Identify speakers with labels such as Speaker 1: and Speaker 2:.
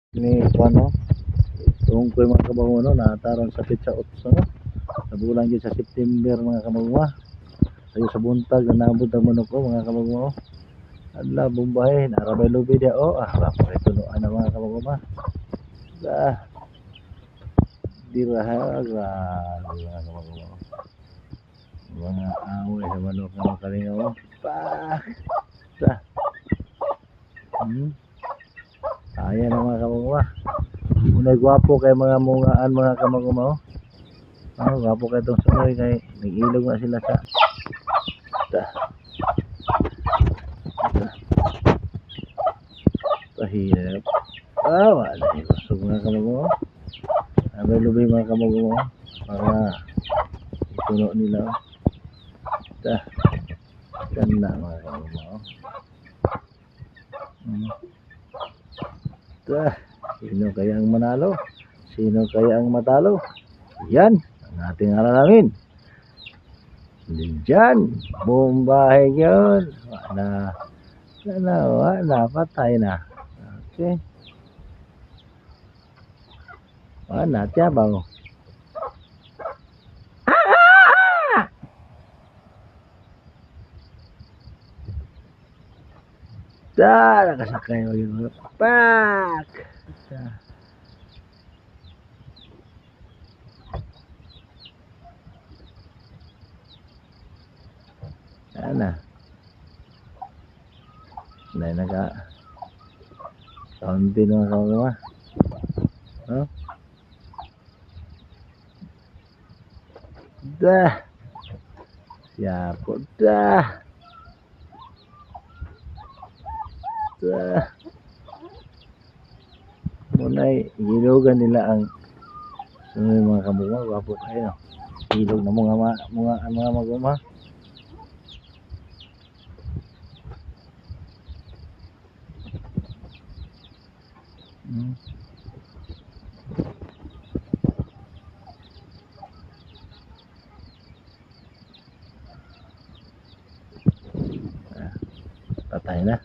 Speaker 1: Ni ano, tungkol mga kabaguno na taron sa Pitsa Otso no? Sa bulan gyud sa September mga kabaguno. Ayo sa buntag nabot ang manok ko mga kabaguno. Adla Bombay narabay lubi dia rapo ito no ana mga kabaguno. Diraha mga kabaguno. Mga away sa manok na makalingaw. Pak. Sa. Ayan ang mga kabaguno. Unay gwapo kay mga mungaan mga kabaguno. Gwapo kay itong sungoy kay nag-ilog na sila sa hirap. Wala yung kusog mga kabaguno. Abay lubi mga kabaguno para ituno nila. Ganda mga kabaguno. Sino kaya ang manalo? Sino kaya ang matalo? Yan ang ating alalangin. Diyan, Bombay yun. Wala, patay na. Okay. Wala, tiyabaw. Nakasakay mo yun. Pak! Sana. Dahil kaunti mga kawawa. Siyapo muna'y gilugan nila ang mga kamunga. Wapo kayo ilog na mga maguma. Patay na.